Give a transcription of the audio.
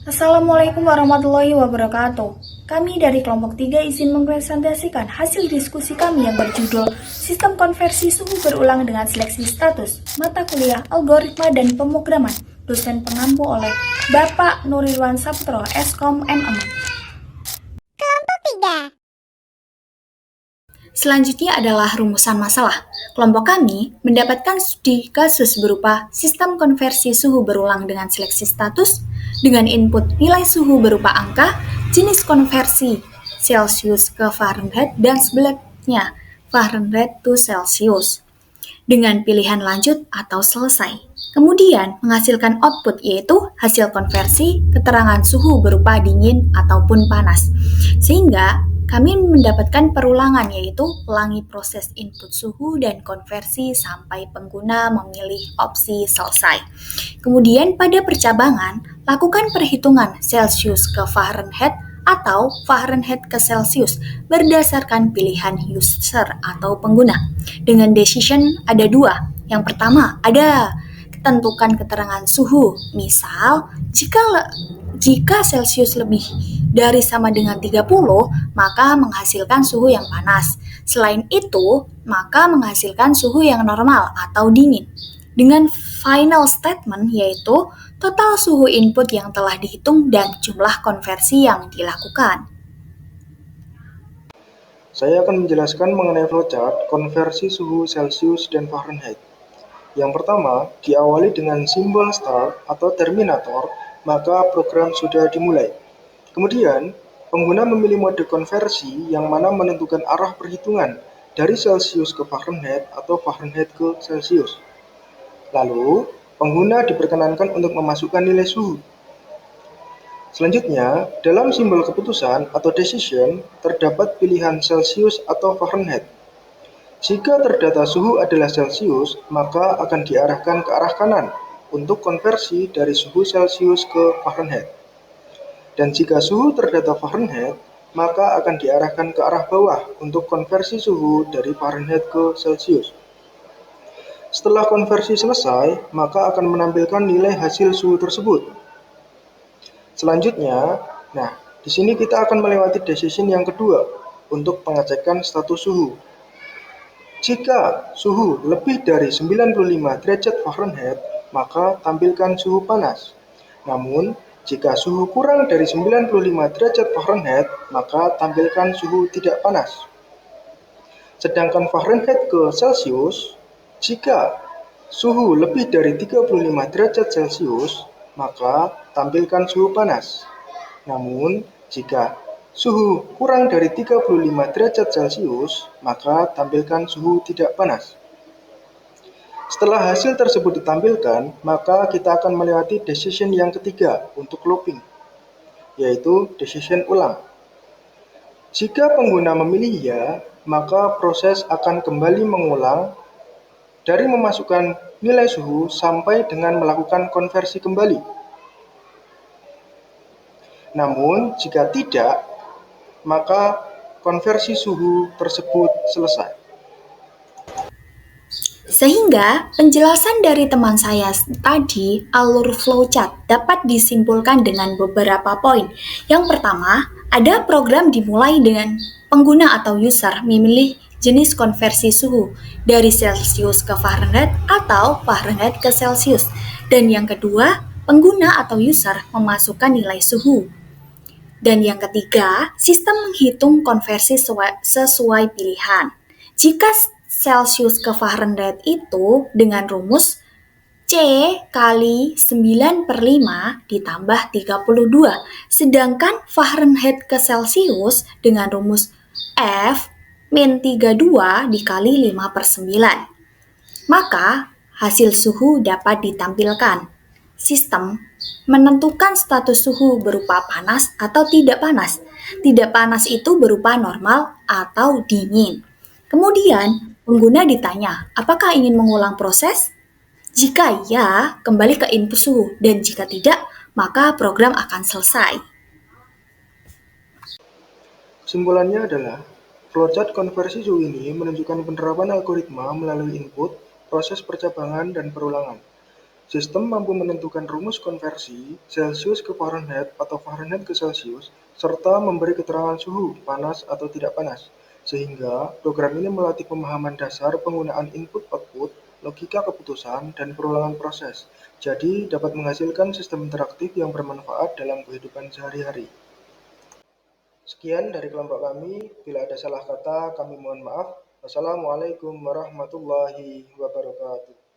Assalamualaikum warahmatullahi wabarakatuh. Kami dari kelompok 3 izin mempresentasikan hasil diskusi kami yang berjudul Sistem Konversi Suhu Berulang dengan Seleksi Status Mata Kuliah Algoritma dan Pemrograman, dosen pengampu oleh Bapak Nurirwan Saputro, Eskom MM. Kelompok 3. Selanjutnya adalah rumusan masalah. Kelompok kami mendapatkan studi kasus berupa sistem konversi suhu berulang dengan seleksi status dengan input nilai suhu berupa angka, jenis konversi Celsius ke Fahrenheit dan sebaliknya Fahrenheit to Celsius dengan pilihan lanjut atau selesai. Kemudian menghasilkan output yaitu hasil konversi keterangan suhu berupa dingin ataupun panas. Sehingga kami mendapatkan perulangan yaitu ulangi proses input suhu dan konversi sampai pengguna memilih opsi selesai. Kemudian pada percabangan, lakukan perhitungan Celsius ke Fahrenheit atau Fahrenheit ke Celsius berdasarkan pilihan user atau pengguna. Dengan decision ada dua. Yang pertama ada tentukan keterangan suhu. Misal, jika Celsius lebih dari sama dengan 30, maka menghasilkan suhu yang panas. Selain itu, maka menghasilkan suhu yang normal atau dingin. Dengan final statement yaitu total suhu input yang telah dihitung dan jumlah konversi yang dilakukan. Saya akan menjelaskan mengenai flowchart konversi suhu Celsius dan Fahrenheit. Yang pertama, diawali dengan simbol start atau terminator, maka program sudah dimulai. Kemudian, pengguna memilih mode konversi yang mana menentukan arah perhitungan dari Celsius ke Fahrenheit atau Fahrenheit ke Celsius. Lalu, pengguna diperkenankan untuk memasukkan nilai suhu. Selanjutnya, dalam simbol keputusan atau decision, terdapat pilihan Celsius atau Fahrenheit. Jika terdata suhu adalah Celsius, maka akan diarahkan ke arah kanan untuk konversi dari suhu Celsius ke Fahrenheit. Dan jika suhu terdata Fahrenheit, maka akan diarahkan ke arah bawah untuk konversi suhu dari Fahrenheit ke Celsius. Setelah konversi selesai, maka akan menampilkan nilai hasil suhu tersebut. Selanjutnya, di sini kita akan melewati decision yang kedua untuk pengecekan status suhu. Jika suhu lebih dari 95 derajat Fahrenheit, maka tampilkan suhu panas. Namun, jika suhu kurang dari 95 derajat Fahrenheit, maka tampilkan suhu tidak panas. Sedangkan Fahrenheit ke Celsius, jika suhu lebih dari 35 derajat Celsius, maka tampilkan suhu panas. Namun, jika suhu kurang dari 35 derajat Celcius, maka tampilkan suhu tidak panas. Setelah hasil tersebut ditampilkan, maka kita akan melewati decision yang ketiga untuk looping, yaitu decision ulang. Jika pengguna memilih ya, maka proses akan kembali mengulang dari memasukkan nilai suhu sampai dengan melakukan konversi kembali. Namun, jika tidak, maka konversi suhu tersebut selesai. Sehingga penjelasan dari teman saya tadi, alur flowchart dapat disimpulkan dengan beberapa poin. Yang pertama, ada program dimulai dengan pengguna atau user memilih jenis konversi suhu dari Celsius ke Fahrenheit atau Fahrenheit ke Celsius. Dan yang kedua, pengguna atau user memasukkan nilai suhu. Dan yang ketiga, sistem menghitung konversi sesuai pilihan. Jika Celsius ke Fahrenheit itu dengan rumus C kali 9/5 ditambah 32, sedangkan Fahrenheit ke Celsius dengan rumus F min 32 dikali 5/9. Maka hasil suhu dapat ditampilkan. Sistem menentukan status suhu berupa panas atau tidak panas. Tidak panas itu berupa normal atau dingin. Kemudian, pengguna ditanya, apakah ingin mengulang proses? Jika ya, kembali ke input suhu, dan jika tidak, maka program akan selesai. Kesimpulannya adalah, flowchart konversi suhu ini menunjukkan penerapan algoritma melalui input, proses percabangan, dan perulangan. Sistem mampu menentukan rumus konversi Celcius ke Fahrenheit atau Fahrenheit ke Celcius, serta memberi keterangan suhu panas atau tidak panas. Sehingga program ini melatih pemahaman dasar penggunaan input-output, logika keputusan, dan perulangan proses. Jadi dapat menghasilkan sistem interaktif yang bermanfaat dalam kehidupan sehari-hari. Sekian dari kelompok kami. Bila ada salah kata, kami mohon maaf. Wassalamualaikum warahmatullahi wabarakatuh.